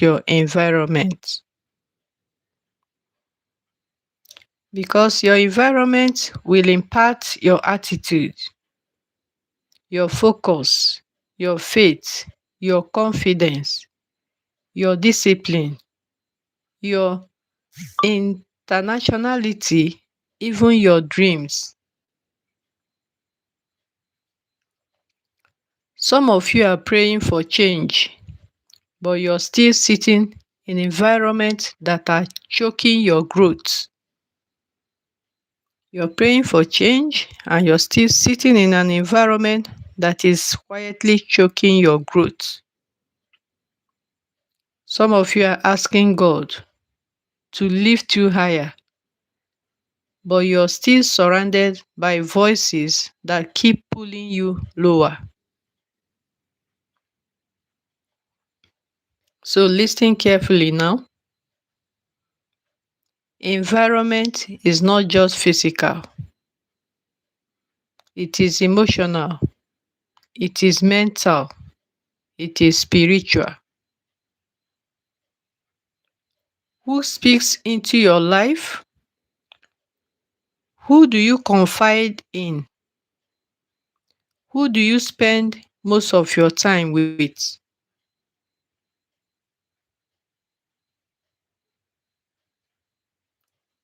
your environment, because your environment will impact your attitude, your focus, your faith, your confidence, your discipline, your internationality, even your dreams. Some of you are praying for change, but you're still sitting in environments that are choking your growth. You're praying for change and you're still sitting in an environment that is quietly choking your growth. Some of you are asking God to lift you higher, but you're still surrounded by voices that keep pulling you lower. So listen carefully now. Environment is not just physical, it is emotional, it is mental, it is spiritual. Who speaks into your life? Who do you confide in? Who do you spend most of your time with?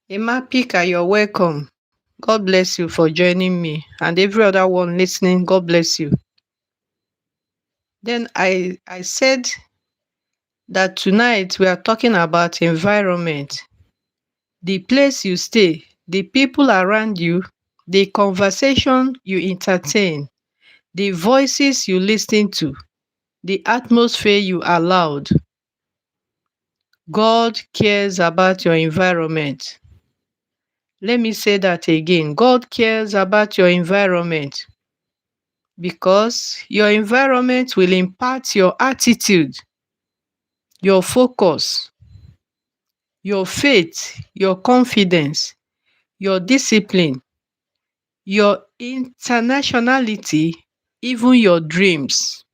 Emapika, you're welcome. God bless you for joining me, and every other one listening, God bless you. Then I said that tonight we are talking about environment, the place you stay, the people around you, the conversation you entertain, the voices you listen to, the atmosphere you allowed. God cares about your environment. Let me say that again. God cares about your environment because your environment will impact your attitude, your focus, your faith, your confidence, your discipline, your internationality, even your dreams.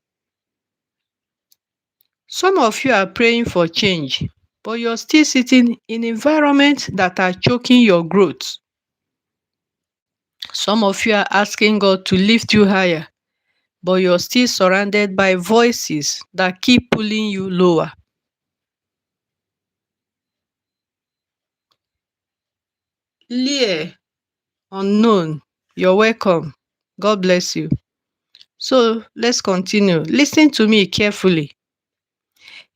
Some of you are praying for change, but you're still sitting in environments that are choking your growth. Some of you are asking God to lift you higher, but you're still surrounded by voices that keep pulling you lower. Leah, unknown, you're welcome. God bless you. So let's continue. Listen to me carefully.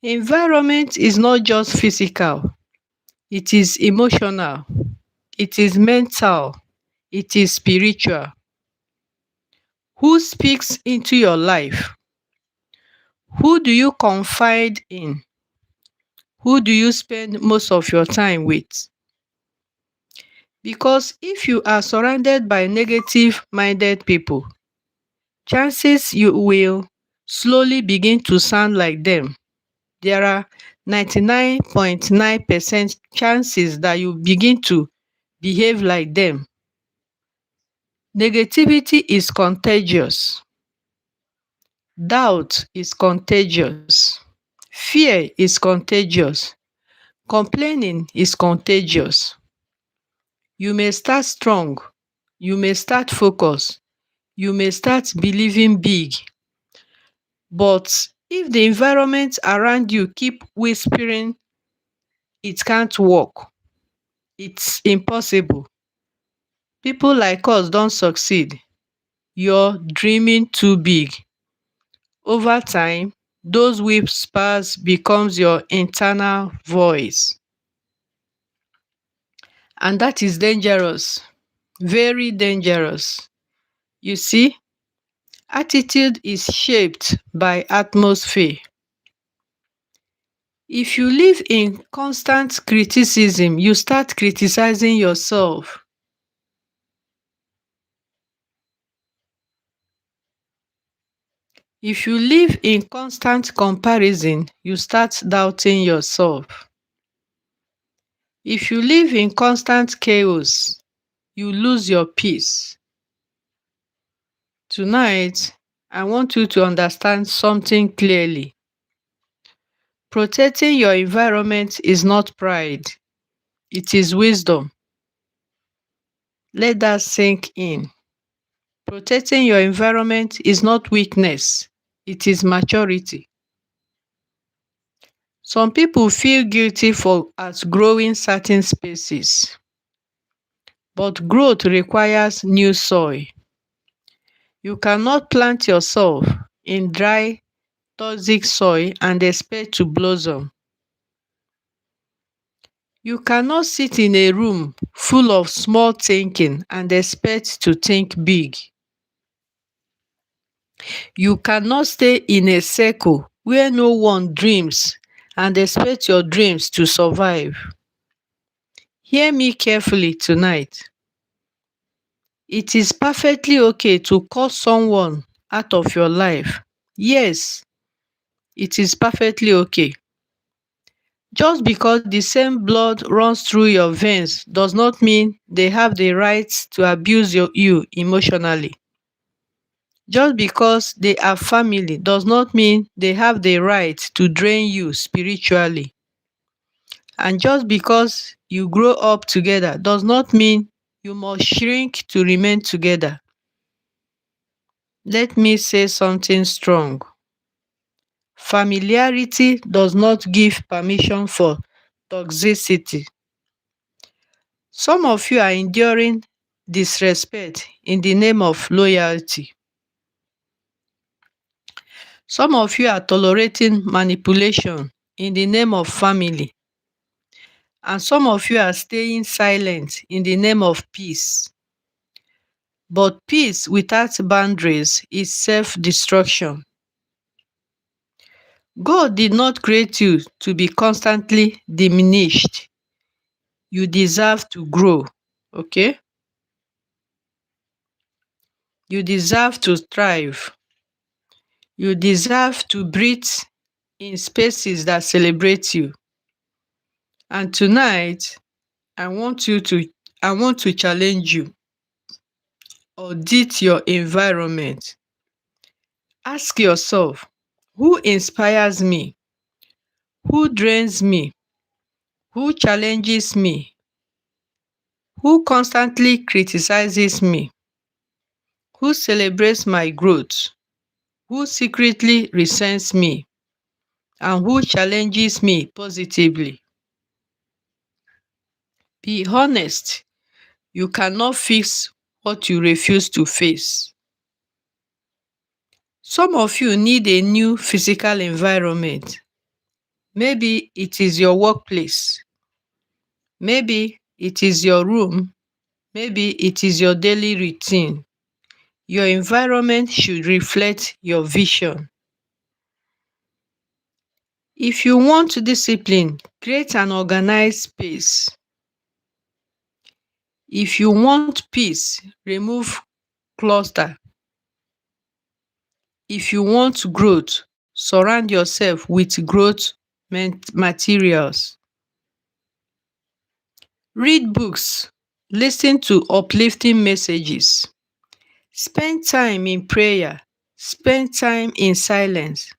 Environment is not just physical, it is emotional, it is mental, it is spiritual. Who speaks into your life? Who do you confide in? Who do you spend most of your time with? Because if you are surrounded by negative minded people, chances you will slowly begin to sound like them. There are 99.9% chances that you begin to behave like them. Negativity is contagious. Doubt is contagious. Fear is contagious. Complaining is contagious. You may start strong, you may start focused, you may start believing big, but if the environment around you keep whispering it can't work, it's impossible, people like us don succeed, you're dreaming too big, over time those whispers becomes your internal voice, and that is dangerous, very dangerous. You see, attitude is shaped by atmosphere. If you live in constant criticism, you start criticizing yourself. If you live in constant comparison, you start doubting yourself. If you live in constant chaos, you lose your peace. Tonight, I want you to understand something clearly. Protecting your environment is not pride, it is wisdom. Let that sink in. Protecting your environment is not weakness, it is maturity. Some people feel guilty for outgrowing certain spaces, but growth requires new soil. You cannot plant yourself in dry, toxic soil and expect to blossom. You cannot sit in a room full of small thinking and expect to think big. You cannot stay in a circle where no one dreams and expect your dreams to survive. Hear me carefully tonight. It is perfectly okay to cut someone out of your life. Yes, it is perfectly okay. Just because the same blood runs through your veins does not mean they have the right to abuse you emotionally. Just because they are family does not mean they have the right to drain you spiritually. And just because you grow up together does not mean you must shrink to remain together. Let me say something strong. Familiarity does not give permission for toxicity. Some of you are enduring disrespect in the name of loyalty. Some of you are tolerating manipulation in the name of family. And some of you are staying silent in the name of peace. But peace without boundaries is self destruction. God did not create you to be constantly diminished. You deserve to grow. Okay? You deserve to thrive. You deserve to breathe in spaces that celebrate you. And tonight, I want you to I want to challenge you. Audit your environment. Ask yourself, who inspires me? Who drains me? Who challenges me? Who constantly criticizes me? Who celebrates my growth? Who secretly resents me? And who challenges me positively? Be honest. You cannot fix what you refuse to face. Some of you need a new physical environment. Maybe it is your workplace. Maybe it is your room. Maybe it is your daily routine. Your environment should reflect your vision. If you want discipline, create an organized space. If you want peace, remove cluster. If you want growth, surround yourself with growth materials. Read books, listen to uplifting messages, spend time in prayer, spend time in silence,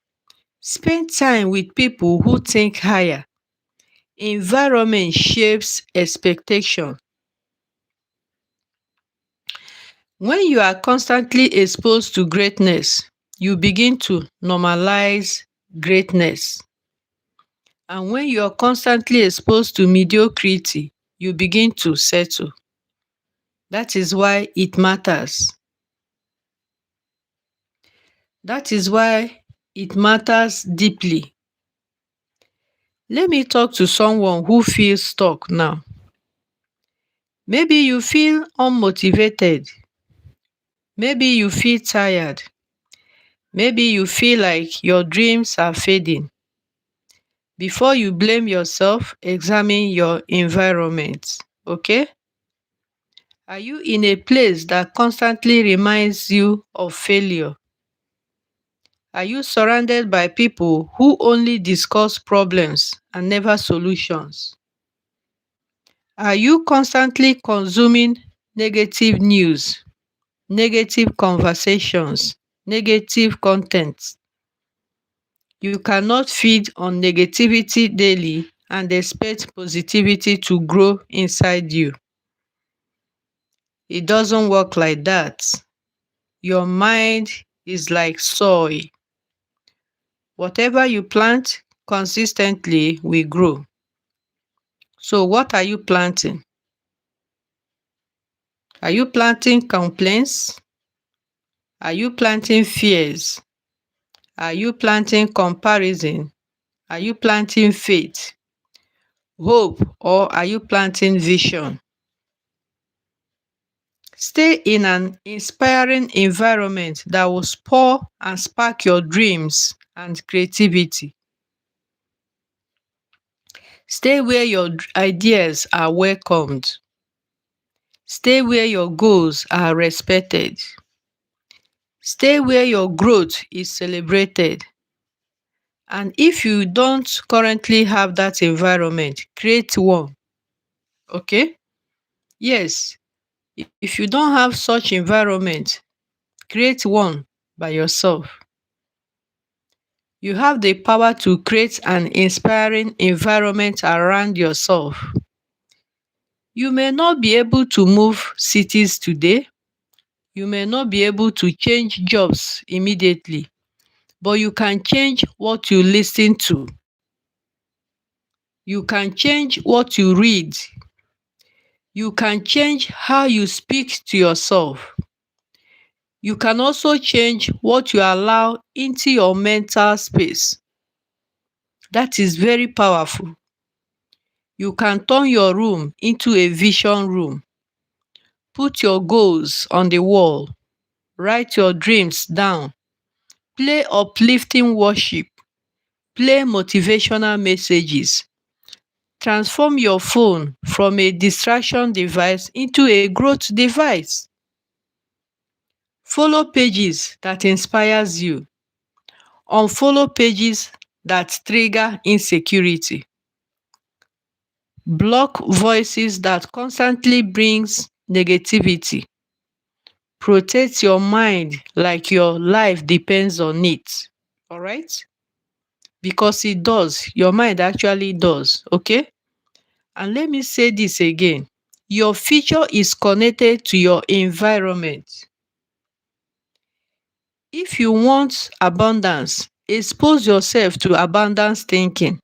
spend time with people who think higher. Environment shapes expectation. When you are constantly exposed to greatness, you begin to normalize greatness. And when you are constantly exposed to mediocrity, you begin to settle. That is why it matters. That is why it matters deeply. Let me talk to someone who feels stuck now. Maybe you feel unmotivated. Maybe you feel tired. Maybe you feel like your dreams are fading. Before you blame yourself, examine your environment. Okay? Are you in a place that constantly reminds you of failure? Are you surrounded by people who only discuss problems and never solutions? Are you constantly consuming negative news, negative conversations, negative content? You cannot feed on negativity daily and expect positivity to grow inside you. It doesn't work like that. Your mind is like soil. Whatever you plant consistently will grow. So, what are you planting? Are you planting complaints? Are you planting fears? Are you planting comparison? Are you planting faith, hope, or are you planting vision? Stay in an inspiring environment that will spur and spark your dreams and creativity. Stay where your ideas are welcomed. Stay where your goals are respected. Stay where your growth is celebrated. And if you don't currently have that environment, create one. Okay? Yes. If you don't have such environment, create one by yourself. You have the power to create an inspiring environment around yourself. You may not be able to move cities today. You may not be able to change jobs immediately, but you can change what you listen to. You can change what you read. You can change how you speak to yourself. You can also change what you allow into your mental space. That is very powerful. You can turn your room into a vision room. Put your goals on the wall. Write your dreams down. Play uplifting worship. Play motivational messages. Transform your phone from a distraction device into a growth device. Follow pages that inspires you. Unfollow pages that trigger insecurity. Block voices that constantly brings negativity. Protect your mind like your life depends on it. All right? Because it does. Your mind actually does. Okay? And let me say this again. Your future is connected to your environment. If you want abundance, expose yourself to abundance thinking.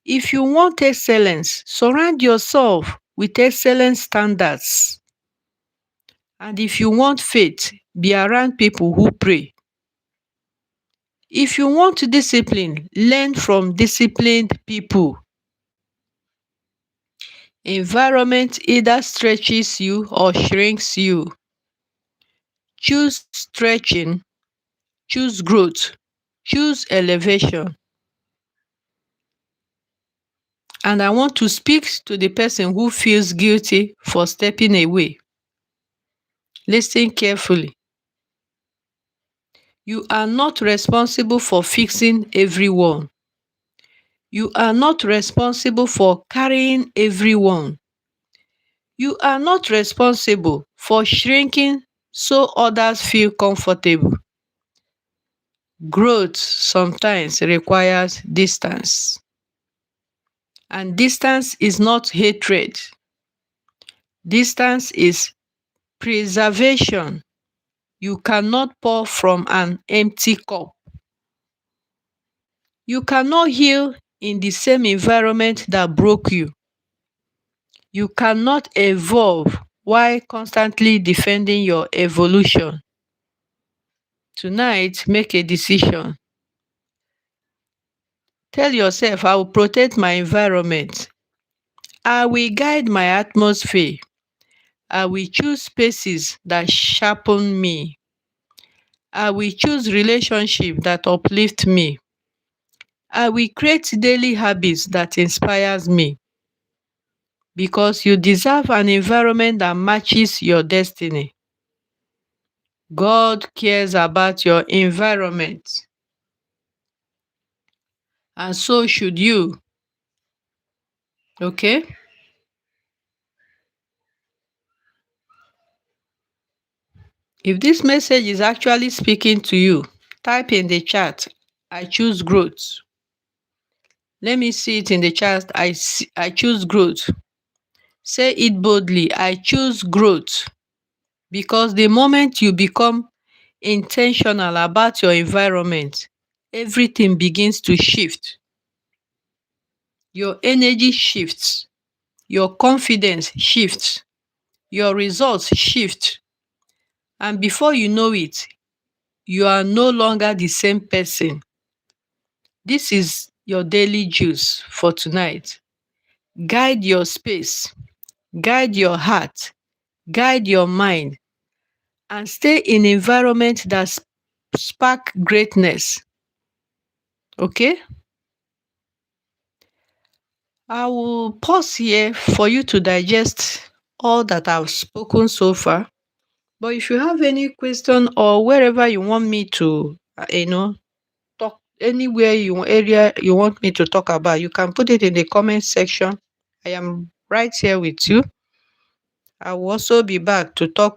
If you want excellence, surround yourself with excellent standards. And if you want faith, be around people who pray. If you want discipline, learn from disciplined people. Environment either stretches you or shrinks you. Choose stretching, choose growth, choose elevation. And I want to speak to the person who feels guilty for stepping away. Listen carefully. You are not responsible for fixing everyone. You are not responsible for carrying everyone. You are not responsible for shrinking so others feel comfortable. Growth sometimes requires distance. And distance is not hatred. Distance is preservation. You cannot pour from an empty cup. You cannot heal in the same environment that broke you. You cannot evolve while constantly defending your evolution. Tonight, make a decision. Tell yourself, I will protect my environment. I will guide my atmosphere. I will choose spaces that sharpen me. I will choose relationships that uplift me. I will create daily habits that inspires me because you deserve an environment that matches your destiny. God cares about your environment, and so should you. Okay? If this message is actually speaking to you, type in the chat I choose growth. Let me see it in the chat. I choose growth. Say it boldly. I choose growth. Because the moment you become intentional about your environment, everything begins to shift. Your energy shifts, your confidence shifts, your results shift. And before you know it, you are no longer the same person. This is your daily juice for tonight. Guide your space, guide your heart, guide your mind, and stay in environment that spark greatness. Okay? I will pause here for you to digest all that I've spoken so far. But if you have any question or wherever you want me to, talk anywhere area you want me to talk about, you can put it in the comment section. I am right here with you. I will also be back to talk